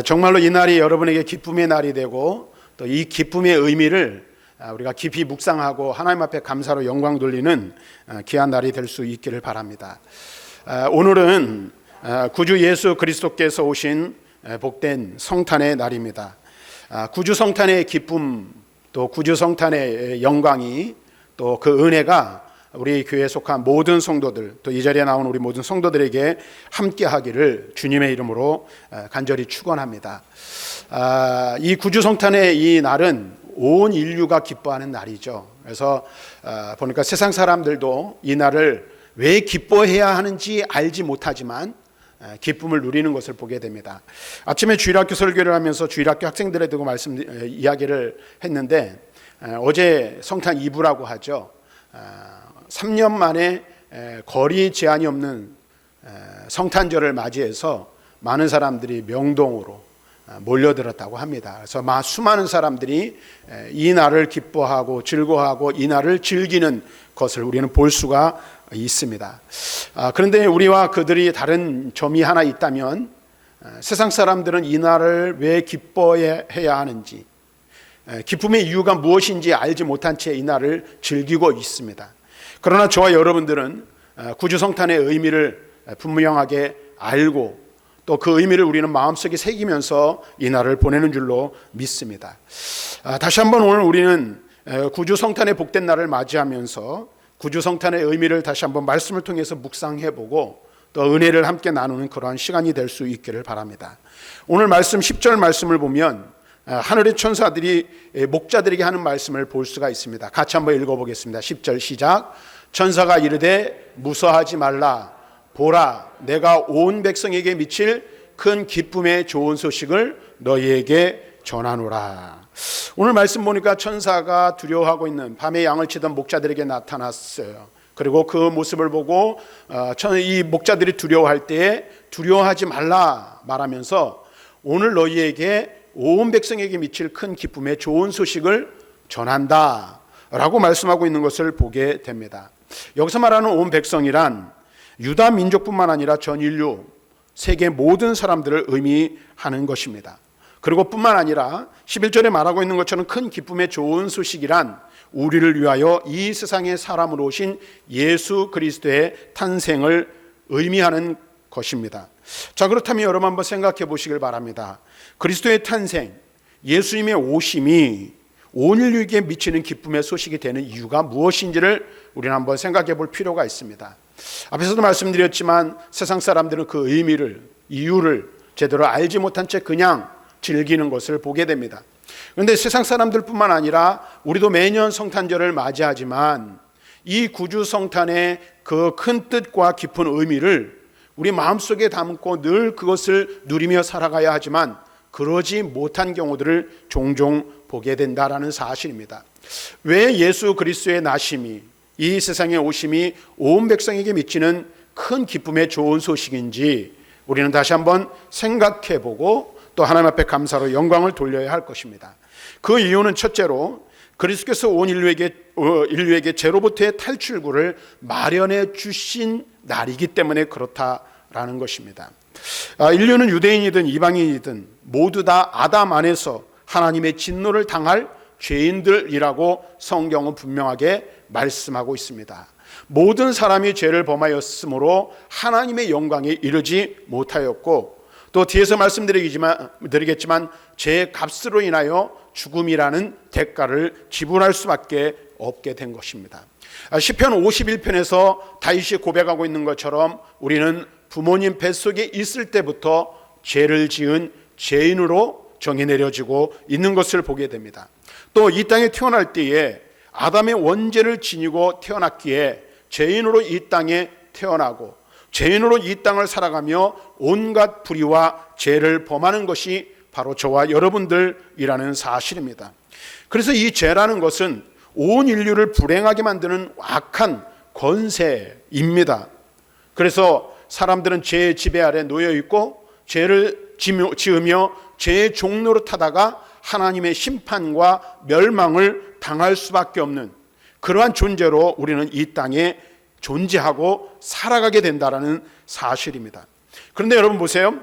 정말로 이 날이 여러분에게 기쁨의 날이 되고 또 이 기쁨의 의미를 우리가 깊이 묵상하고 하나님 앞에 감사로 영광 돌리는 귀한 날이 될 수 있기를 바랍니다. 오늘은 구주 예수 그리스도께서 오신 복된 성탄의 날입니다. 구주 성탄의 기쁨, 또 구주 성탄의 영광이, 또 그 은혜가 우리 교회에 속한 모든 성도들, 또 이 자리에 나온 우리 모든 성도들에게 함께 하기를 주님의 이름으로 간절히 축원합니다. 이 구주 성탄의 이 날은 온 인류가 기뻐하는 날이죠. 그래서 보니까 세상 사람들도 이 날을 왜 기뻐해야 하는지 알지 못하지만 기쁨을 누리는 것을 보게 됩니다. 아침에 주일학교 설교를 하면서 주일학교 학생들에 두고 이야기를 했는데, 어제 성탄 이브라고 하죠. 3년 만에 거리 제한이 없는 성탄절을 맞이해서 많은 사람들이 명동으로 몰려들었다고 합니다. 그래서 수많은 사람들이 이 날을 기뻐하고 즐거워하고 이 날을 즐기는 것을 우리는 볼 수가 있습니다. 그런데 우리와 그들이 다른 점이 하나 있다면, 세상 사람들은 이 날을 왜 기뻐해야 하는지, 기쁨의 이유가 무엇인지 알지 못한 채 이 날을 즐기고 있습니다. 그러나 저와 여러분들은 구주 성탄의 의미를 분명하게 알고 또 그 의미를 우리는 마음속에 새기면서 이 날을 보내는 줄로 믿습니다. 다시 한번 오늘 우리는 구주 성탄의 복된 날을 맞이하면서 구주 성탄의 의미를 다시 한번 말씀을 통해서 묵상해보고 또 은혜를 함께 나누는 그러한 시간이 될 수 있기를 바랍니다. 오늘 말씀 10절 말씀을 보면 하늘의 천사들이 목자들에게 하는 말씀을 볼 수가 있습니다. 같이 한번 읽어보겠습니다. 10절 시작. 천사가 이르되 무서워하지 말라. 보라, 내가 온 백성에게 미칠 큰 기쁨의 좋은 소식을 너희에게 전하노라. 오늘 말씀 보니까 천사가 두려워하고 있는, 밤에 양을 치던 목자들에게 나타났어요. 그리고 그 모습을 보고 이 목자들이 두려워할 때에 두려워하지 말라 말하면서 오늘 너희에게 온 백성에게 미칠 큰 기쁨의 좋은 소식을 전한다 라고 말씀하고 있는 것을 보게 됩니다. 여기서 말하는 온 백성이란 유다 민족뿐만 아니라 전 인류, 세계 모든 사람들을 의미하는 것입니다. 그리고 뿐만 아니라 11절에 말하고 있는 것처럼 큰 기쁨의 좋은 소식이란 우리를 위하여 이 세상에 사람으로 오신 예수 그리스도의 탄생을 의미하는 것입니다. 자, 그렇다면 여러분 한번 생각해 보시길 바랍니다. 그리스도의 탄생, 예수님의 오심이 온 인류에게 미치는 기쁨의 소식이 되는 이유가 무엇인지를 우리는 한번 생각해 볼 필요가 있습니다. 앞에서도 말씀드렸지만 세상 사람들은 그 의미를, 이유를 제대로 알지 못한 채 그냥 즐기는 것을 보게 됩니다. 그런데 세상 사람들뿐만 아니라 우리도 매년 성탄절을 맞이하지만 이 구주 성탄의 그 큰 뜻과 깊은 의미를 우리 마음속에 담고 늘 그것을 누리며 살아가야 하지만 그러지 못한 경우들을 종종 보게 된다라는 사실입니다. 왜 예수 그리스도의 나심이, 이 세상에 오심이 온 백성에게 미치는 큰 기쁨의 좋은 소식인지 우리는 다시 한번 생각해보고 또 하나님 앞에 감사로 영광을 돌려야 할 것입니다. 그 이유는 첫째로 그리스도께서 온 인류에게 죄로부터의 탈출구를 마련해 주신 날이기 때문에 그렇다라는 것입니다. 인류는 유대인이든 이방인이든 모두 다 아담 안에서 하나님의 진노를 당할 죄인들이라고 성경은 분명하게 말씀하고 있습니다. 모든 사람이 죄를 범하였으므로 하나님의 영광에 이르지 못하였고, 또 뒤에서 말씀드리겠지만 죄의 값으로 인하여 죽음이라는 대가를 지불할 수밖에 없게 된 것입니다. 시편 51편에서 다윗이 고백하고 있는 것처럼 우리는 부모님 뱃속에 있을 때부터 죄를 지은 죄인으로 정의 내려지고 있는 것을 보게 됩니다. 또 이 땅에 태어날 때에 아담의 원죄를 지니고 태어났기에 죄인으로 이 땅에 태어나고 죄인으로 이 땅을 살아가며 온갖 불의와 죄를 범하는 것이 바로 저와 여러분들이라는 사실입니다. 그래서 이 죄라는 것은 온 인류를 불행하게 만드는 악한 권세입니다. 그래서 사람들은 죄의 지배 아래 놓여 있고 죄를 지으며 죄의 종로로 타다가 하나님의 심판과 멸망을 당할 수밖에 없는 그러한 존재로 우리는 이 땅에 존재하고 살아가게 된다는 사실입니다. 그런데 여러분 보세요.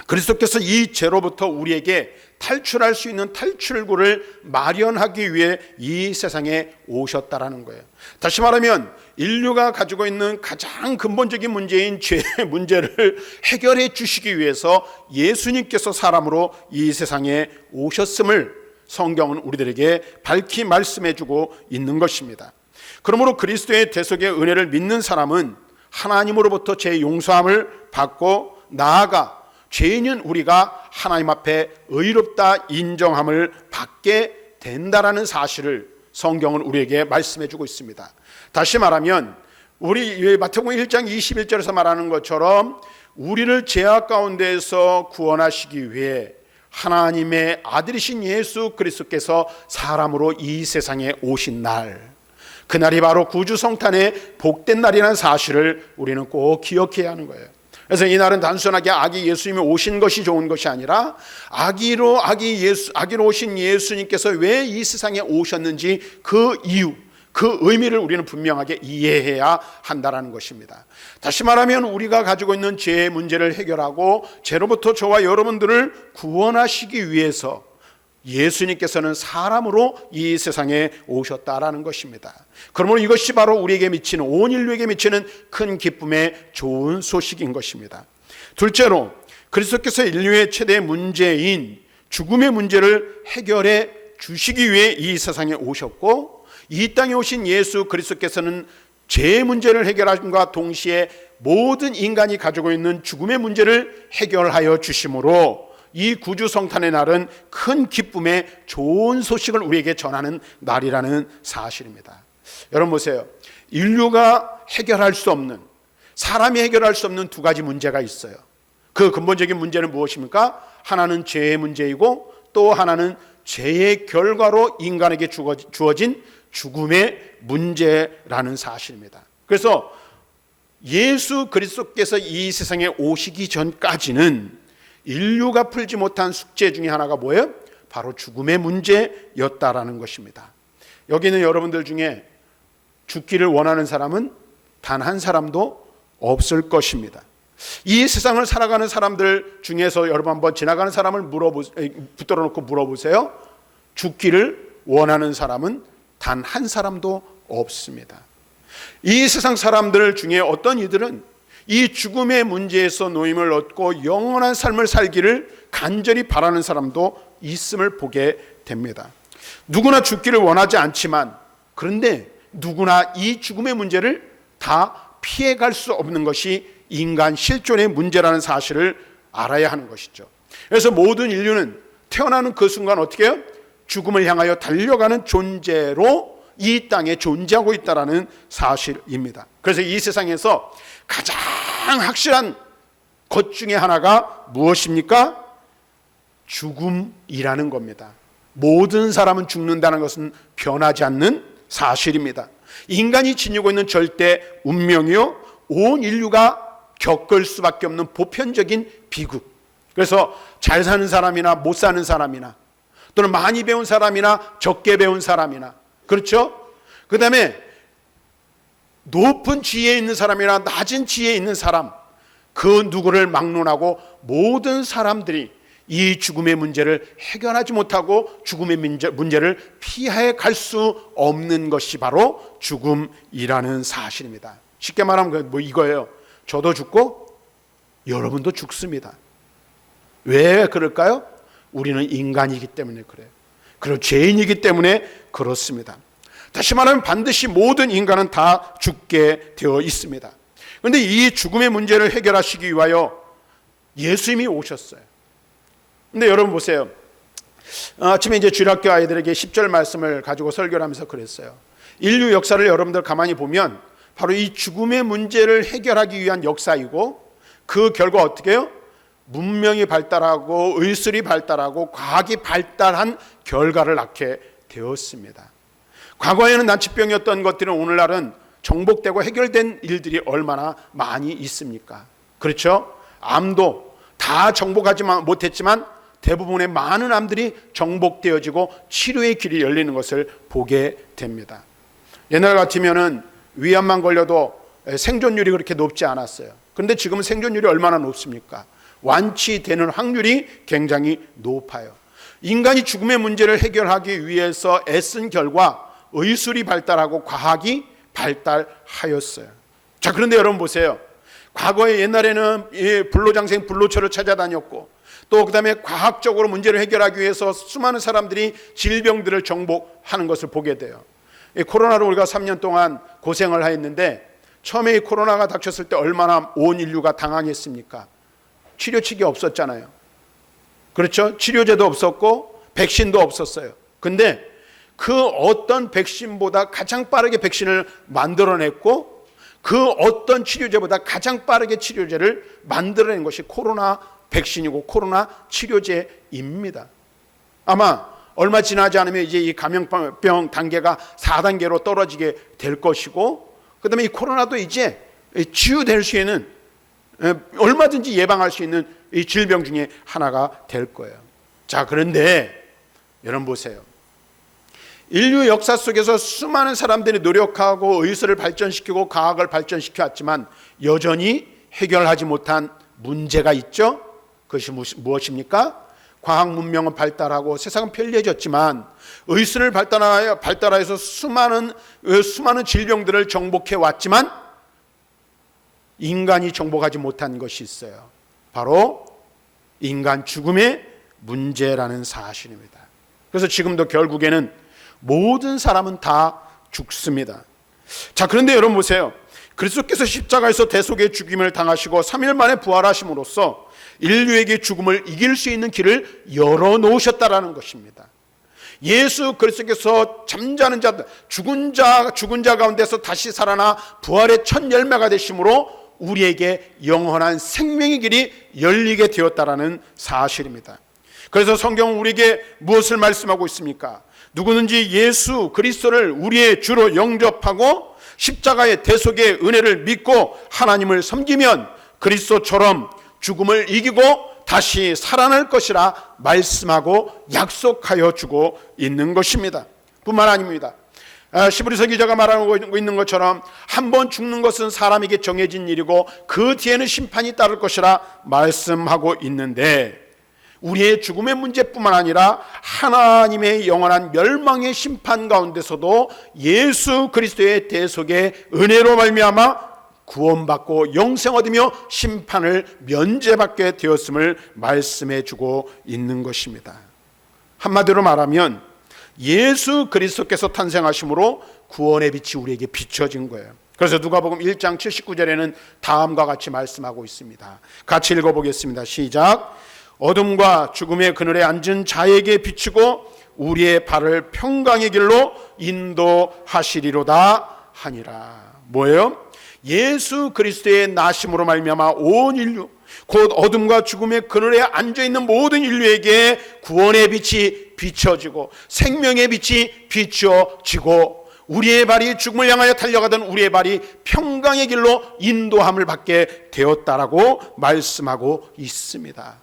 그리스도께서 이 죄로부터 우리에게 탈출할 수 있는 탈출구를 마련하기 위해 이 세상에 오셨다라는 거예요. 다시 말하면 인류가 가지고 있는 가장 근본적인 문제인 죄의 문제를 해결해 주시기 위해서 예수님께서 사람으로 이 세상에 오셨음을 성경은 우리들에게 밝히 말씀해 주고 있는 것입니다. 그러므로 그리스도의 대속의 은혜를 믿는 사람은 하나님으로부터 죄 용서함을 받고 나아가 죄인인 우리가 하나님 앞에 의롭다 인정함을 받게 된다라는 사실을 성경은 우리에게 말씀해 주고 있습니다. 다시 말하면 우리 마태복음 1장 21절에서 말하는 것처럼 우리를 죄악 가운데에서 구원하시기 위해 하나님의 아들이신 예수 그리스도께서 사람으로 이 세상에 오신 날, 그날이 바로 구주 성탄의 복된 날이라는 사실을 우리는 꼭 기억해야 하는 거예요. 그래서 이 날은 단순하게 아기 예수님이 오신 것이 좋은 것이 아니라 아기로 오신 예수님께서 왜 이 세상에 오셨는지 그 이유, 그 의미를 우리는 분명하게 이해해야 한다는 것입니다. 다시 말하면 우리가 가지고 있는 죄의 문제를 해결하고 죄로부터 저와 여러분들을 구원하시기 위해서 예수님께서는 사람으로 이 세상에 오셨다라는 것입니다. 그러므로 이것이 바로 우리에게 미치는, 온 인류에게 미치는 큰 기쁨의 좋은 소식인 것입니다. 둘째로 그리스도께서 인류의 최대 문제인 죽음의 문제를 해결해 주시기 위해 이 세상에 오셨고, 이 땅에 오신 예수 그리스도께서는 죄의 문제를 해결함과 동시에 모든 인간이 가지고 있는 죽음의 문제를 해결하여 주심으로 이 구주 성탄의 날은 큰 기쁨의 좋은 소식을 우리에게 전하는 날이라는 사실입니다. 여러분 보세요. 인류가 해결할 수 없는, 사람이 해결할 수 없는 두 가지 문제가 있어요. 그 근본적인 문제는 무엇입니까? 하나는 죄의 문제이고 또 하나는 죄의 결과로 인간에게 주어진 죽음의 문제라는 사실입니다. 그래서 예수 그리스도께서 이 세상에 오시기 전까지는 인류가 풀지 못한 숙제 중에 하나가 뭐예요? 바로 죽음의 문제였다라는 것입니다. 여기 있는 여러분들 중에 죽기를 원하는 사람은 단 한 사람도 없을 것입니다. 이 세상을 살아가는 사람들 중에서 여러분 한번 지나가는 사람을 붙들어 놓고 물어보세요. 죽기를 원하는 사람은 단 한 사람도 없습니다. 이 세상 사람들 중에 어떤 이들은 이 죽음의 문제에서 노임을 얻고 영원한 삶을 살기를 간절히 바라는 사람도 있음을 보게 됩니다. 누구나 죽기를 원하지 않지만, 그런데 누구나 이 죽음의 문제를 다 피해갈 수 없는 것이 인간 실존의 문제라는 사실을 알아야 하는 것이죠. 그래서 모든 인류는 태어나는 그 순간 어떻게 해요? 죽음을 향하여 달려가는 존재로 이 땅에 존재하고 있다는 사실입니다. 그래서 이 세상에서 가장 확실한 것 중에 하나가 무엇입니까? 죽음이라는 겁니다. 모든 사람은 죽는다는 것은 변하지 않는 사실입니다. 인간이 지니고 있는 절대 운명이요, 온 인류가 겪을 수밖에 없는 보편적인 비극. 그래서 잘 사는 사람이나 못 사는 사람이나 또는 많이 배운 사람이나 적게 배운 사람이나, 그렇죠? 그 다음에 높은 지혜에 있는 사람이나 낮은 지혜에 있는 사람, 그 누구를 막론하고 모든 사람들이 이 죽음의 문제를 해결하지 못하고 죽음의 문제를 피해 갈 수 없는 것이 바로 죽음이라는 사실입니다. 쉽게 말하면 이거예요. 저도 죽고 여러분도 죽습니다. 왜 그럴까요? 우리는 인간이기 때문에 그래요. 그리고 죄인이기 때문에 그렇습니다. 다시 말하면 반드시 모든 인간은 다 죽게 되어 있습니다. 그런데 이 죽음의 문제를 해결하시기 위하여 예수님이 오셨어요. 근데 여러분 보세요. 아침에 이제 주일학교 아이들에게 10절 말씀을 가지고 설교를 하면서 그랬어요. 인류 역사를 여러분들 가만히 보면 바로 이 죽음의 문제를 해결하기 위한 역사이고, 그 결과 어떻게 해요? 문명이 발달하고 의술이 발달하고 과학이 발달한 결과를 낳게 되었습니다. 과거에는 난치병이었던 것들은 오늘날은 정복되고 해결된 일들이 얼마나 많이 있습니까? 그렇죠? 암도 다 정복하지 못했지만 대부분의 많은 암들이 정복되어지고 치료의 길이 열리는 것을 보게 됩니다. 옛날 같으면은 위암만 걸려도 생존율이 그렇게 높지 않았어요. 그런데 지금은 생존율이 얼마나 높습니까? 완치되는 확률이 굉장히 높아요. 인간이 죽음의 문제를 해결하기 위해서 애쓴 결과 의술이 발달하고 과학이 발달하였어요. 자, 그런데 여러분 보세요. 과거에 옛날에는 불로장생 불로초를 찾아다녔고 또 그다음에 과학적으로 문제를 해결하기 위해서 수많은 사람들이 질병들을 정복하는 것을 보게 돼요. 이 코로나로 우리가 3년 동안 고생을 했는데 처음에 이 코로나가 닥쳤을 때 얼마나 온 인류가 당황했습니까? 치료책이 없었잖아요. 그렇죠? 치료제도 없었고 백신도 없었어요. 근데 그 어떤 백신보다 가장 빠르게 백신을 만들어냈고 그 어떤 치료제보다 가장 빠르게 치료제를 만들어낸 것이 코로나 백신이고 코로나 치료제입니다. 아마 얼마 지나지 않으면 이제 이 감염병 단계가 4단계로 떨어지게 될 것이고 그다음에 이 코로나도 이제 치유될 수 있는 얼마든지 예방할 수 있는 이 질병 중에 하나가 될 거예요. 자, 그런데 여러분 보세요. 인류 역사 속에서 수많은 사람들이 노력하고 의술을 발전시키고 과학을 발전시켜 왔지만 여전히 해결하지 못한 문제가 있죠. 그것이 무엇입니까? 과학 문명은 발달하고 세상은 편리해졌지만 의술을 발달하여서 수많은 질병들을 정복해 왔지만 인간이 정복하지 못한 것이 있어요. 바로 인간 죽음의 문제라는 사실입니다. 그래서 지금도 결국에는 모든 사람은 다 죽습니다. 자, 그런데 여러분 보세요. 그리스도께서 십자가에서 대속의 죽임을 당하시고 3일 만에 부활하심으로써 인류에게 죽음을 이길 수 있는 길을 열어놓으셨다라는 것입니다. 예수 그리스도께서 잠자는 자, 죽은 자 가운데서 다시 살아나 부활의 첫 열매가 되심으로 우리에게 영원한 생명의 길이 열리게 되었다라는 사실입니다. 그래서 성경은 우리에게 무엇을 말씀하고 있습니까? 누구든지 예수 그리스도를 우리의 주로 영접하고 십자가의 대속의 은혜를 믿고 하나님을 섬기면 그리스도처럼 죽음을 이기고 다시 살아날 것이라 말씀하고 약속하여 주고 있는 것입니다. 뿐만 아닙니다. 시브리서 기자가 말하고 있는 것처럼 한 번 죽는 것은 사람에게 정해진 일이고 그 뒤에는 심판이 따를 것이라 말씀하고 있는데 우리의 죽음의 문제뿐만 아니라 하나님의 영원한 멸망의 심판 가운데서도 예수 그리스도의 대속의 은혜로 말미암아 구원받고 영생 얻으며 심판을 면제받게 되었음을 말씀해 주고 있는 것입니다. 한마디로 말하면 예수 그리스도께서 탄생하심으로 구원의 빛이 우리에게 비춰진 거예요. 그래서 누가복음 1장 79절에는 다음과 같이 말씀하고 있습니다. 같이 읽어보겠습니다. 시작. 어둠과 죽음의 그늘에 앉은 자에게 비추고 우리의 발을 평강의 길로 인도하시리로다 하니라. 뭐예요? 예수 그리스도의 나심으로 말미암아 온 인류 곧 어둠과 죽음의 그늘에 앉아있는 모든 인류에게 구원의 빛이 비춰지고 생명의 빛이 비춰지고 우리의 발이 죽음을 향하여 달려가던 우리의 발이 평강의 길로 인도함을 받게 되었다라고 말씀하고 있습니다.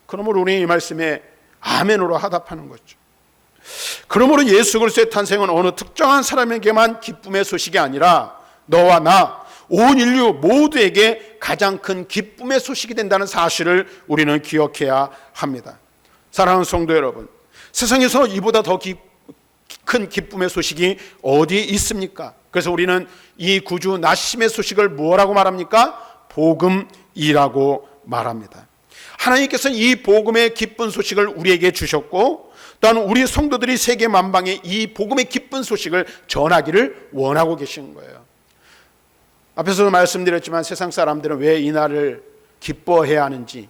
그러므로 우리 이 말씀에 아멘으로 화답하는 거죠. 그러므로 예수 그리스도의 탄생은 어느 특정한 사람에게만 기쁨의 소식이 아니라 너와 나 온 인류 모두에게 가장 큰 기쁨의 소식이 된다는 사실을 우리는 기억해야 합니다. 사랑하는 성도 여러분, 세상에서 이보다 더 큰 기쁨의 소식이 어디 있습니까? 그래서 우리는 이 구주 나심의 소식을 뭐라고 말합니까? 복음이라고 말합니다. 하나님께서는 이 복음의 기쁜 소식을 우리에게 주셨고 또한 우리 성도들이 세계 만방에 이 복음의 기쁜 소식을 전하기를 원하고 계신 거예요. 앞에서도 말씀드렸지만 세상 사람들은 왜 이 날을 기뻐해야 하는지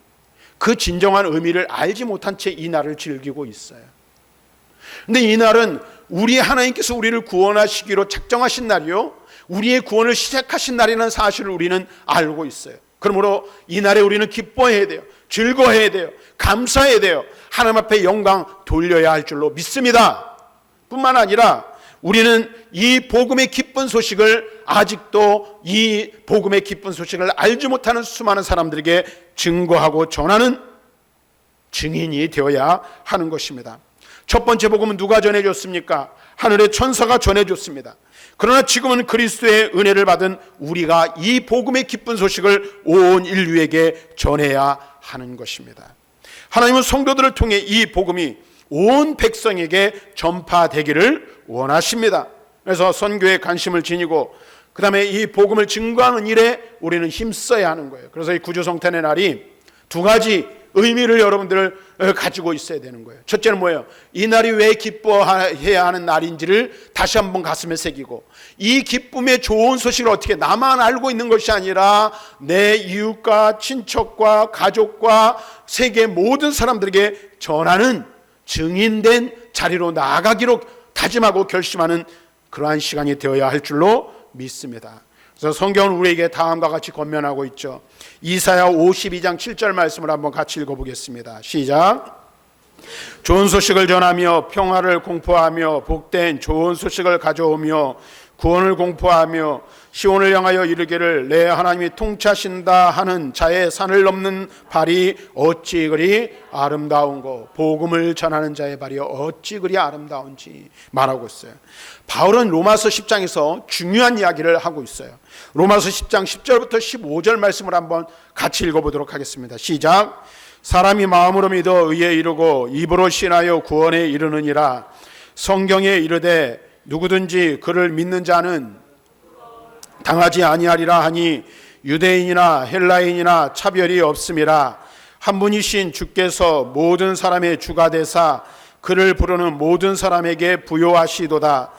그 진정한 의미를 알지 못한 채 이 날을 즐기고 있어요. 그런데 이 날은 우리 하나님께서 우리를 구원하시기로 작정하신 날이요 우리의 구원을 시작하신 날이라는 사실을 우리는 알고 있어요. 그러므로 이 날에 우리는 기뻐해야 돼요. 즐거워해야 돼요. 감사해야 돼요. 하나님 앞에 영광 돌려야 할 줄로 믿습니다. 뿐만 아니라 우리는 이 복음의 기쁜 소식을 아직도 이 복음의 기쁜 소식을 알지 못하는 수많은 사람들에게 증거하고 전하는 증인이 되어야 하는 것입니다. 첫 번째 복음은 누가 전해줬습니까? 하늘의 천사가 전해줬습니다. 그러나 지금은 그리스도의 은혜를 받은 우리가 이 복음의 기쁜 소식을 온 인류에게 전해야 하는 것입니다. 하나님은 성도들을 통해 이 복음이 온 백성에게 전파되기를 원하십니다. 그래서 선교에 관심을 지니고 그 다음에 이 복음을 증거하는 일에 우리는 힘써야 하는 거예요. 그래서 이 구주성탄의 날이 두 가지 의미를 여러분들 가지고 있어야 되는 거예요. 첫째는 뭐예요? 이 날이 왜 기뻐해야 하는 날인지를 다시 한번 가슴에 새기고, 이 기쁨의 좋은 소식을 어떻게 나만 알고 있는 것이 아니라 내 이웃과 친척과 가족과 세계 모든 사람들에게 전하는 증인된 자리로 나아가기로 다짐하고 결심하는 그러한 시간이 되어야 할 줄로 믿습니다. 그래서 성경은 우리에게 다음과 같이 권면하고 있죠. 이사야 52장 7절 말씀을 한번 같이 읽어보겠습니다. 시작. 좋은 소식을 전하며 평화를 공포하며 복된 좋은 소식을 가져오며 구원을 공포하며 시온을 향하여 이르기를 내 하나님이 통치하신다 하는 자의 산을 넘는 발이 어찌 그리 아름다운고, 복음을 전하는 자의 발이 어찌 그리 아름다운지 말하고 있어요. 바울은 로마서 10장에서 중요한 이야기를 하고 있어요. 로마서 10장 10절부터 15절 말씀을 한번 같이 읽어보도록 하겠습니다. 시작. 사람이 마음으로 믿어 의에 이르고 입으로 신하여 구원에 이르느니라. 성경에 이르되 누구든지 그를 믿는 자는 당하지 아니하리라 하니 유대인이나 헬라인이나 차별이 없음이라. 한 분이신 주께서 모든 사람의 주가 되사 그를 부르는 모든 사람에게 부요하시도다.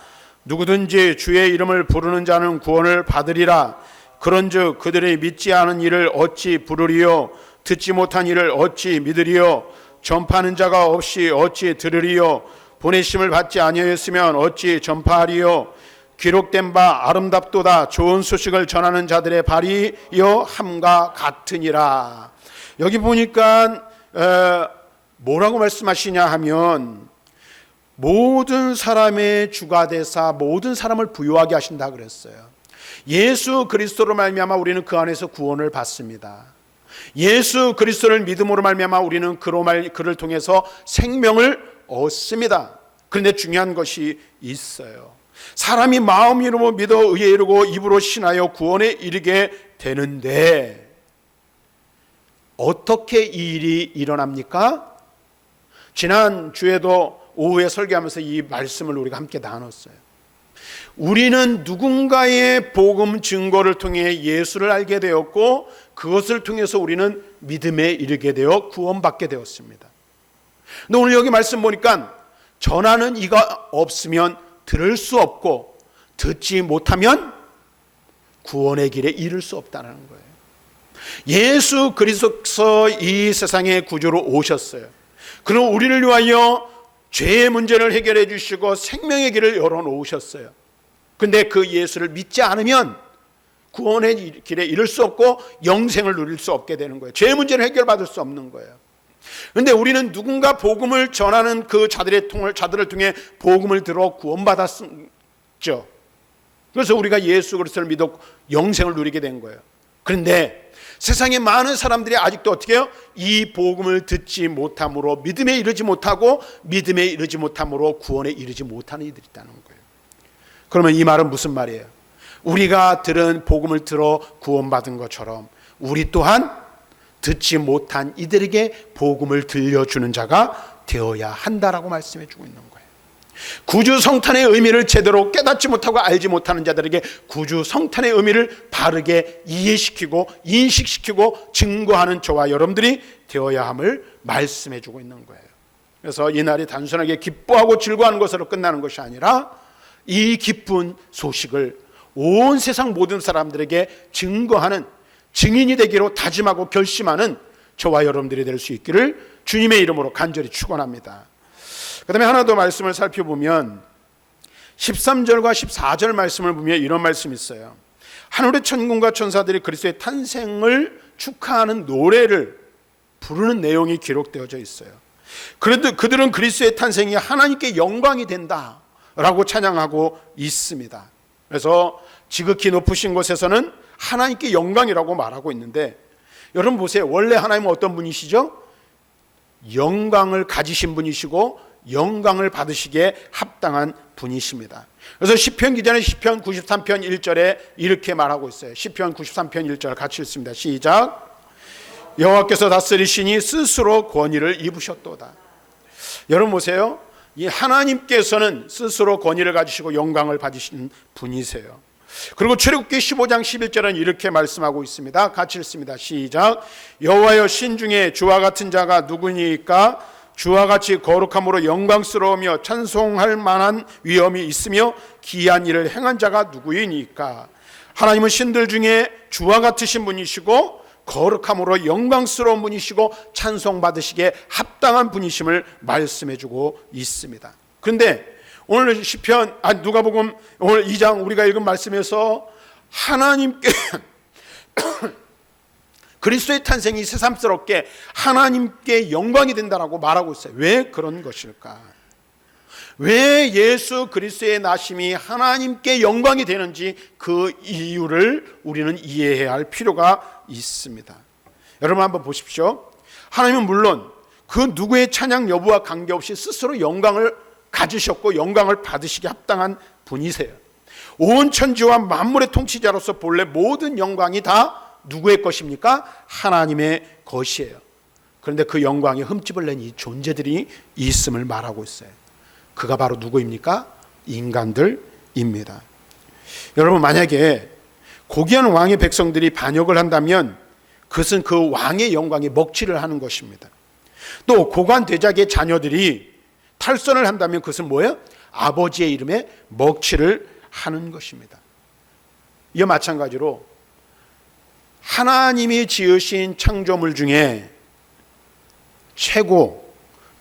누구든지 주의 이름을 부르는 자는 구원을 받으리라. 그런즉 그들이 믿지 않은 일을 어찌 부르리요? 듣지 못한 일을 어찌 믿으리요? 전파하는 자가 없이 어찌 들으리요? 보내심을 받지 아니하였으면 어찌 전파하리요? 기록된 바 아름답도다. 좋은 소식을 전하는 자들의 발이여 함과 같으니라. 여기 보니까 뭐라고 말씀하시냐 하면 모든 사람의 주가 되사 모든 사람을 부유하게 하신다 그랬어요. 예수 그리스도로 말미암아 우리는 그 안에서 구원을 받습니다. 예수 그리스도를 믿음으로 말미암아 우리는 그를 통해서 생명을 얻습니다. 그런데 중요한 것이 있어요. 사람이 마음으로 믿어 의에 이르고 입으로 신하여 구원에 이르게 되는데 어떻게 이 일이 일어납니까? 지난 주에도 오후에 설교하면서 이 말씀을 우리가 함께 나눴어요. 우리는 누군가의 복음 증거를 통해 예수를 알게 되었고 그것을 통해서 우리는 믿음에 이르게 되어 구원받게 되었습니다. 근데 오늘 여기 말씀 보니까 전하는 이가 없으면 들을 수 없고 듣지 못하면 구원의 길에 이를 수 없다는 거예요. 예수 그리스도께서 이 세상에 구주로 오셨어요. 그럼 우리를 위하여 죄의 문제를 해결해 주시고 생명의 길을 열어놓으셨어요. 근데 그 예수를 믿지 않으면 구원의 길에 이를 수 없고 영생을 누릴 수 없게 되는 거예요. 죄의 문제를 해결받을 수 없는 거예요. 그런데 우리는 누군가 복음을 전하는 그 자들을 통해 복음을 들어 구원받았죠. 그래서 우리가 예수 그리스도를 믿어 영생을 누리게 된 거예요. 그런데 세상에 많은 사람들이 아직도 어떻게 해요? 이 복음을 듣지 못함으로 믿음에 이르지 못하고 믿음에 이르지 못함으로 구원에 이르지 못하는 이들이 있다는 거예요. 그러면 이 말은 무슨 말이에요? 우리가 들은 복음을 들어 구원받은 것처럼 우리 또한 듣지 못한 이들에게 복음을 들려주는 자가 되어야 한다라고 말씀해 주고 있는 거예요. 구주 성탄의 의미를 제대로 깨닫지 못하고 알지 못하는 자들에게 구주 성탄의 의미를 바르게 이해시키고 인식시키고 증거하는 저와 여러분들이 되어야 함을 말씀해 주고 있는 거예요. 그래서 이 날이 단순하게 기뻐하고 즐거워하는 것으로 끝나는 것이 아니라 이 기쁜 소식을 온 세상 모든 사람들에게 증거하는 증인이 되기로 다짐하고 결심하는 저와 여러분들이 될 수 있기를 주님의 이름으로 간절히 축원합니다. 그 다음에 하나 더 말씀을 살펴보면 13절과 14절 말씀을 보면 이런 말씀이 있어요. 하늘의 천군과 천사들이 그리스도의 탄생을 축하하는 노래를 부르는 내용이 기록되어져 있어요. 그래도 그들은 그리스도의 탄생이 하나님께 영광이 된다라고 찬양하고 있습니다. 그래서 지극히 높으신 곳에서는 하나님께 영광이라고 말하고 있는데, 여러분 보세요. 원래 하나님은 어떤 분이시죠? 영광을 가지신 분이시고 영광을 받으시기에 합당한 분이십니다. 그래서 시편 기자는 시편 93편 1절에 이렇게 말하고 있어요. 시편 93편 1절 같이 읽습니다. 시작. 여호와께서 다스리시니 스스로 권위를 입으셨도다. 여러분 보세요. 이 하나님께서는 스스로 권위를 가지시고 영광을 받으신 분이세요. 그리고 출애굽기 15장 11절은 이렇게 말씀하고 있습니다. 같이 읽습니다. 시작. 여호와여, 신중에 주와 같은 자가 누구니까? 주와 같이 거룩함으로 영광스러우며 찬송할 만한 위엄이 있으며 기이한 일을 행한 자가 누구이니까? 하나님은 신들 중에 주와 같으신 분이시고 거룩함으로 영광스러운 분이시고 찬송받으시기에 합당한 분이심을 말씀해주고 있습니다. 그런데 오늘 시편, 누가복음 오늘 2장 우리가 읽은 말씀에서 하나님께 그리스도의 탄생이 새삼스럽게 하나님께 영광이 된다라고 말하고 있어요. 왜 그런 것일까? 왜 예수 그리스도의 나심이 하나님께 영광이 되는지 그 이유를 우리는 이해해야 할 필요가 있습니다. 여러분 한번 보십시오. 하나님은 물론 그 누구의 찬양 여부와 관계없이 스스로 영광을 가지셨고 영광을 받으시기 합당한 분이세요. 온 천지와 만물의 통치자로서 본래 모든 영광이 다 누구의 것입니까? 하나님의 것이에요. 그런데 그 영광에 흠집을 낸 이 존재들이 있음을 말하고 있어요. 그가 바로 누구입니까? 인간들입니다. 여러분, 만약에 고귀한 왕의 백성들이 반역을 한다면 그것은 그 왕의 영광에 먹칠을 하는 것입니다. 또 고관 대작의 자녀들이 탈선을 한다면 그것은 뭐예요? 아버지의 이름에 먹칠을 하는 것입니다. 이와 마찬가지로 하나님이 지으신 창조물 중에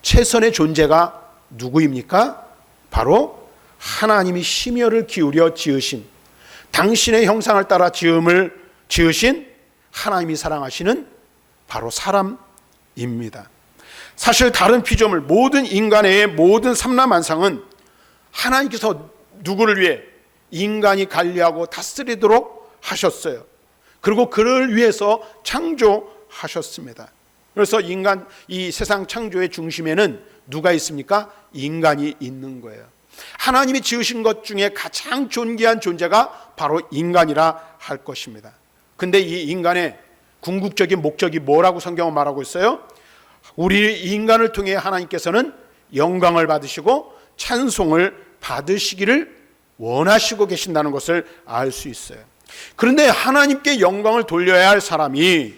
최선의 존재가 누구입니까? 바로 하나님이 심혈을 기울여 지으신, 당신의 형상을 따라 지으신 하나님이 사랑하시는 바로 사람입니다. 사실 다른 피조물, 모든 인간의 모든 삼라만상은 하나님께서 누구를 위해? 인간이 관리하고 다스리도록 하셨어요. 그리고 그를 위해서 창조하셨습니다. 그래서 인간, 이 세상 창조의 중심에는 누가 있습니까? 인간이 있는 거예요. 하나님이 지으신 것 중에 가장 존귀한 존재가 바로 인간이라 할 것입니다. 근데 이 인간의 궁극적인 목적이 뭐라고 성경은 말하고 있어요? 우리 인간을 통해 하나님께서는 영광을 받으시고 찬송을 받으시기를 원하시고 계신다는 것을 알 수 있어요. 그런데 하나님께 영광을 돌려야 할 사람이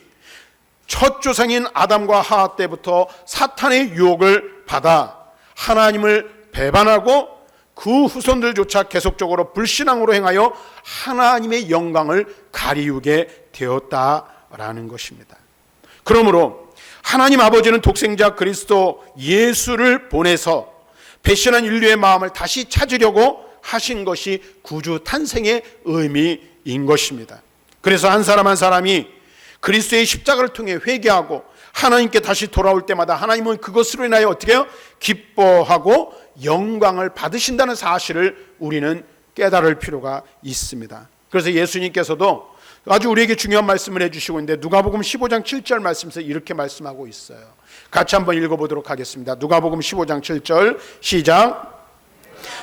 첫 조상인 아담과 하와 때부터 사탄의 유혹을 받아 하나님을 배반하고 그 후손들조차 계속적으로 불신앙으로 행하여 하나님의 영광을 가리우게 되었다라는 것입니다. 그러므로 하나님 아버지는 독생자 그리스도 예수를 보내서 배신한 인류의 마음을 다시 찾으려고 하신 것이 구주 탄생의 의미인 것입니다. 그래서 한 사람 한 사람이 그리스도의 십자가를 통해 회개하고 하나님께 다시 돌아올 때마다 하나님은 그것으로 인하여 어떻게 해요? 기뻐하고 영광을 받으신다는 사실을 우리는 깨달을 필요가 있습니다. 그래서 예수님께서도 아주 우리에게 중요한 말씀을 해주시고 있는데 누가복음 15장 7절 말씀에서 이렇게 말씀하고 있어요. 같이 한번 읽어보도록 하겠습니다. 누가복음 15장 7절 시작.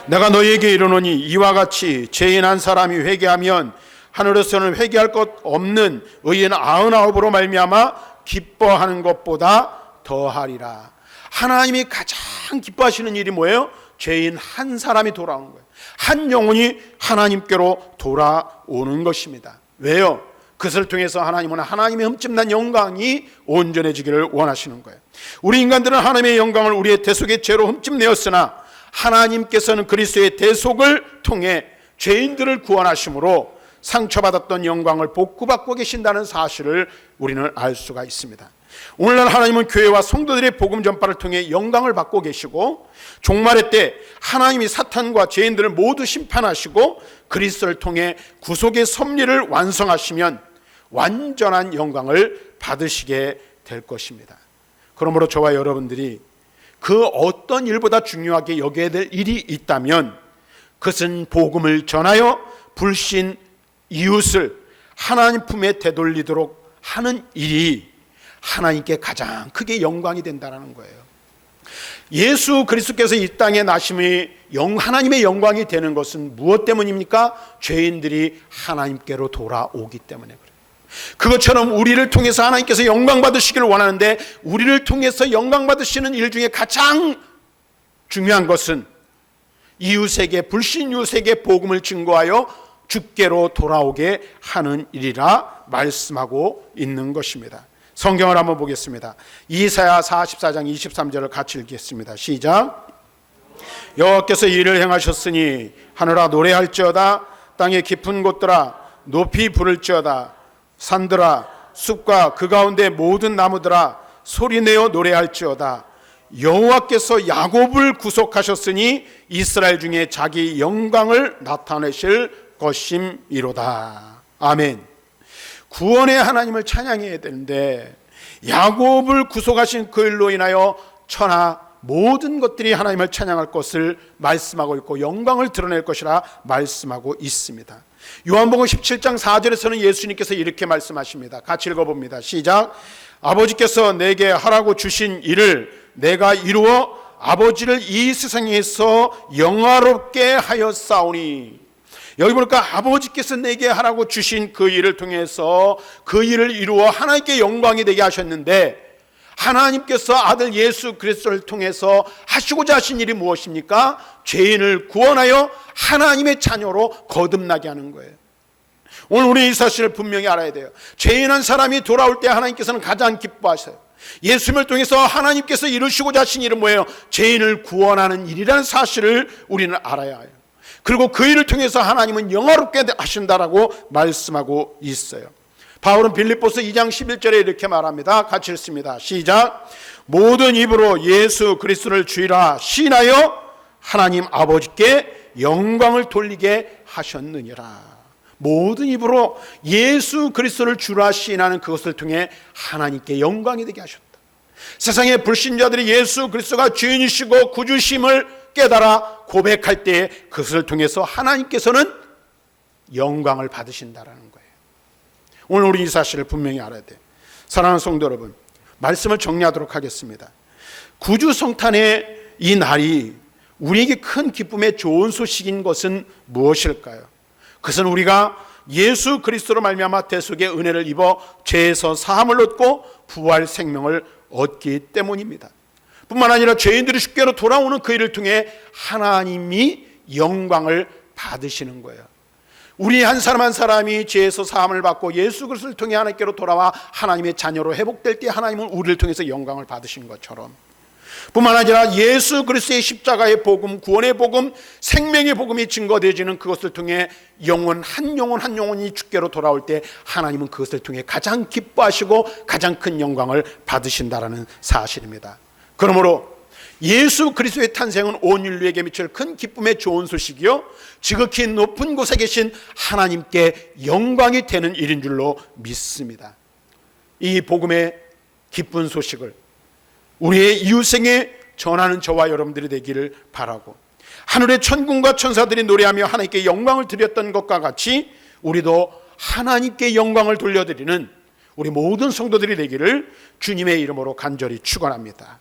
내가 너희에게 이르노니 이와 같이 죄인 한 사람이 회개하면 하늘에서는 회개할 것 없는 의인 99으로 말미암아 기뻐하는 것보다 더하리라. 하나님이 가장 기뻐하시는 일이 뭐예요? 죄인 한 사람이 돌아오는 거예요. 한 영혼이 하나님께로 돌아오는 것입니다. 왜요? 그것을 통해서 하나님은 하나님의 흠집난 영광이 온전해지기를 원하시는 거예요. 우리 인간들은 하나님의 영광을 우리의 대속의 죄로 흠집내었으나 하나님께서는 그리스도의 대속을 통해 죄인들을 구원하심으로 상처받았던 영광을 복구받고 계신다는 사실을 우리는 알 수가 있습니다. 오늘날 하나님은 교회와 성도들의 복음 전파를 통해 영광을 받고 계시고 종말의 때 하나님이 사탄과 죄인들을 모두 심판하시고 그리스도를 통해 구속의 섭리를 완성하시면 완전한 영광을 받으시게 될 것입니다. 그러므로 저와 여러분들이 그 어떤 일보다 중요하게 여겨야 될 일이 있다면 그것은 복음을 전하여 불신 이웃을 하나님 품에 되돌리도록 하는 일이 하나님께 가장 크게 영광이 된다는 거예요. 예수 그리스도께서 이 땅에 나심이 하나님의 영광이 되는 것은 무엇 때문입니까? 죄인들이 하나님께로 돌아오기 때문에 그래요. 그것처럼 우리를 통해서 하나님께서 영광 받으시기를 원하는데, 우리를 통해서 영광 받으시는 일 중에 가장 중요한 것은 이웃에게, 불신 이웃에게 복음을 증거하여 주께로 돌아오게 하는 일이라 말씀하고 있는 것입니다. 성경을 한번 보겠습니다. 이사야 44장 23절을 같이 읽겠습니다. 시작. 여호와께서 이를 행하셨으니 하늘아 노래할지어다. 땅의 깊은 곳들아 높이 부를지어다. 산들아 숲과 그 가운데 모든 나무들아 소리내어 노래할지어다. 여호와께서 야곱을 구속하셨으니 이스라엘 중에 자기 영광을 나타내실 것임이로다. 아멘. 구원의 하나님을 찬양해야 되는데, 야곱을 구속하신 그 일로 인하여 천하 모든 것들이 하나님을 찬양할 것을 말씀하고 있고 영광을 드러낼 것이라 말씀하고 있습니다. 요한복음 17장 4절에서는 예수님께서 이렇게 말씀하십니다. 같이 읽어봅니다. 시작. 아버지께서 내게 하라고 주신 일을 내가 이루어 아버지를 이 세상에서 영화롭게 하였사오니. 여기 보니까 아버지께서 내게 하라고 주신 그 일을 통해서 그 일을 이루어 하나님께 영광이 되게 하셨는데, 하나님께서 아들 예수 그리스도를 통해서 하시고자 하신 일이 무엇입니까? 죄인을 구원하여 하나님의 자녀로 거듭나게 하는 거예요. 오늘 우리 이 사실을 분명히 알아야 돼요. 죄인한 사람이 돌아올 때 하나님께서는 가장 기뻐하세요. 예수님을 통해서 하나님께서 이루시고자 하신 일은 뭐예요? 죄인을 구원하는 일이라는 사실을 우리는 알아야 해요. 그리고 그 일을 통해서 하나님은 영화롭게 하신다라고 말씀하고 있어요. 바울은 빌립보서 2장 11절에 이렇게 말합니다. 같이 읽습니다. 시작. 모든 입으로 예수 그리스도를 주이라 시인하여 하나님 아버지께 영광을 돌리게 하셨느니라. 모든 입으로 예수 그리스도를 주라 시인하는 그것을 통해 하나님께 영광이 되게 하셨다. 세상의 불신자들이 예수 그리스도가 주인이시고 구주심을 깨달아 고백할 때 그것을 통해서 하나님께서는 영광을 받으신다라는 거예요. 오늘 우리 이 사실을 분명히 알아야 돼요. 사랑하는 성도 여러분, 말씀을 정리하도록 하겠습니다. 구주 성탄의 이 날이 우리에게 큰 기쁨의 좋은 소식인 것은 무엇일까요? 그것은 우리가 예수 그리스도로 말미암아 대속의 은혜를 입어 죄에서 사함을 얻고 부활 생명을 얻기 때문입니다. 뿐만 아니라 죄인들이 주께로 돌아오는 그 일을 통해 하나님이 영광을 받으시는 거예요. 우리 한 사람 한 사람이 죄에서 사함을 받고 예수 그리스도를 통해 하나님께로 돌아와 하나님의 자녀로 회복될 때 하나님은 우리를 통해서 영광을 받으신 것처럼, 뿐만 아니라 예수 그리스도의 십자가의 복음, 구원의 복음, 생명의 복음이 증거되어지는 그것을 통해 영혼 한 영혼이 주께로 돌아올 때 하나님은 그것을 통해 가장 기뻐하시고 가장 큰 영광을 받으신다라는 사실입니다. 그러므로 예수 그리스도의 탄생은 온 인류에게 미칠 큰 기쁨의 좋은 소식이요, 지극히 높은 곳에 계신 하나님께 영광이 되는 일인 줄로 믿습니다. 이 복음의 기쁜 소식을 우리의 이웃에게 전하는 저와 여러분들이 되기를 바라고, 하늘의 천군과 천사들이 노래하며 하나님께 영광을 드렸던 것과 같이 우리도 하나님께 영광을 돌려드리는 우리 모든 성도들이 되기를 주님의 이름으로 간절히 축원합니다.